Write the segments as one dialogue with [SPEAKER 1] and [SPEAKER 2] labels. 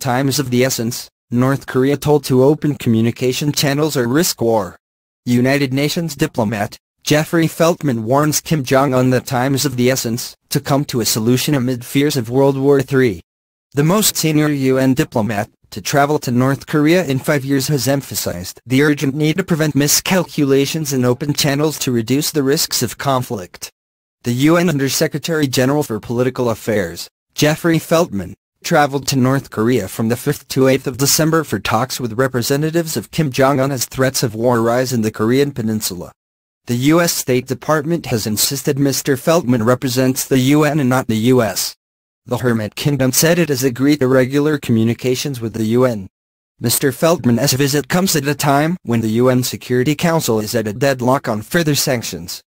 [SPEAKER 1] Time is of the essence, North Korea told to open communication channels or risk war. United Nations diplomat Mr Feltman warns Kim Jong-un that time is of the essence to come to a solution amid fears of World War III. The most senior UN diplomat to travel to North Korea in 5 years has emphasized the urgent need to prevent miscalculations and open channels to reduce the risks of conflict. The UN Undersecretary-General for Political Affairs, Mr Feltman, traveled to North Korea from the 5th to 8th of December for talks with representatives of Kim Jong-un as threats of war rise in the Korean Peninsula. The U.S. State Department has insisted Mr. Feltman represents the UN and not the U.S. The Hermit Kingdom said it has agreed to regular communications with the UN. Mr. Feltman's visit comes at a time when the UN Security Council is at a deadlock on further sanctions.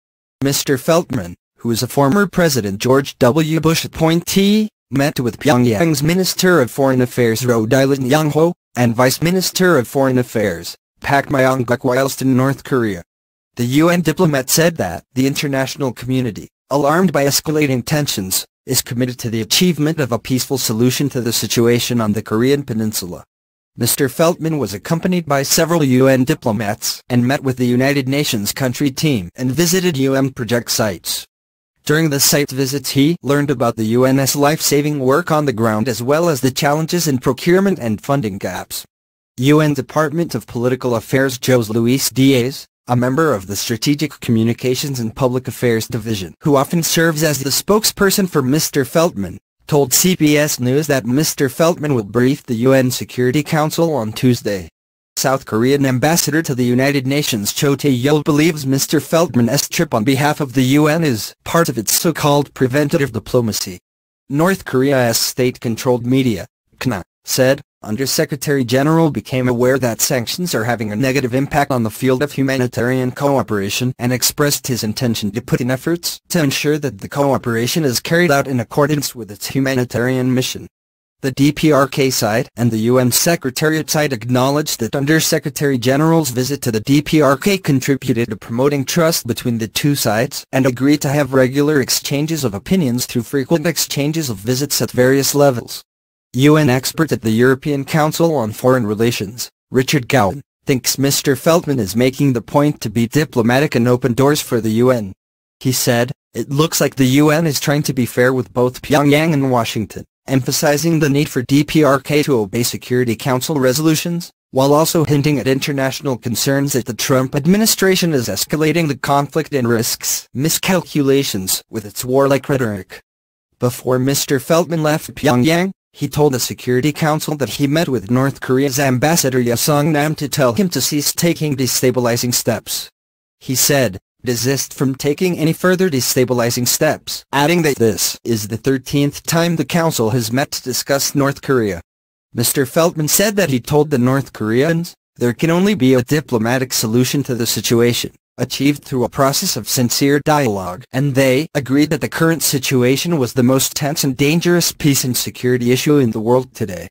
[SPEAKER 1] Mr. Feltman, who is a former President George W. Bush appointee, met with Pyongyang's Minister of Foreign Affairs Ro Dae-Ho and Vice Minister of Foreign Affairs, Pak Myong-guk whilst in North Korea. The UN diplomat said that the international community, alarmed by escalating tensions, is committed to the achievement of a peaceful solution to the situation on the Korean Peninsula. Mr. Feltman was accompanied by several UN diplomats and met with the United Nations country team and visited UN project sites. During the site visits he learned about the UN's life-saving work on the ground as well as the challenges in procurement and funding gaps. UN Department of Political Affairs Jose Luis Diaz, a member of the Strategic Communications and Public Affairs Division who often serves as the spokesperson for Mr. Feltman, told CBS News that Mr. Feltman will brief the UN Security Council on Tuesday. South Korean ambassador to the United Nations Cho Tae-yeol believes Mr. Feltman's trip on behalf of the UN is part of its so-called preventative diplomacy. North Korea's state-controlled media, KNA, said, Undersecretary-General became aware that sanctions are having a negative impact on the field of humanitarian cooperation and expressed his intention to put in efforts to ensure that the cooperation is carried out in accordance with its humanitarian mission. The DPRK side and the UN Secretariat side acknowledged that Undersecretary-General's visit to the DPRK contributed to promoting trust between the two sides and agreed to have regular exchanges of opinions through frequent exchanges of visits at various levels. UN expert at the European Council on Foreign Relations, Richard Gowan, thinks Mr. Feltman is making the point to be diplomatic and open doors for the UN. He said, "It looks like the UN is trying to be fair with both Pyongyang and Washington, emphasizing the need for DPRK to obey Security Council resolutions, while also hinting at international concerns that the Trump administration is escalating the conflict and risks miscalculations with its warlike rhetoric." Before Mr. Feltman left Pyongyang, he told the Security Council that he met with North Korea's Ambassador Yasong-nam to tell him to cease taking destabilizing steps. He said, "Desist from taking any further destabilizing steps," adding that this is the 13th time the Council has met to discuss North Korea. Mr. Feltman said that he told the North Koreans, there can only be a diplomatic solution to the situation, achieved through a process of sincere dialogue, and they agreed that the current situation was the most tense and dangerous peace and security issue in the world today.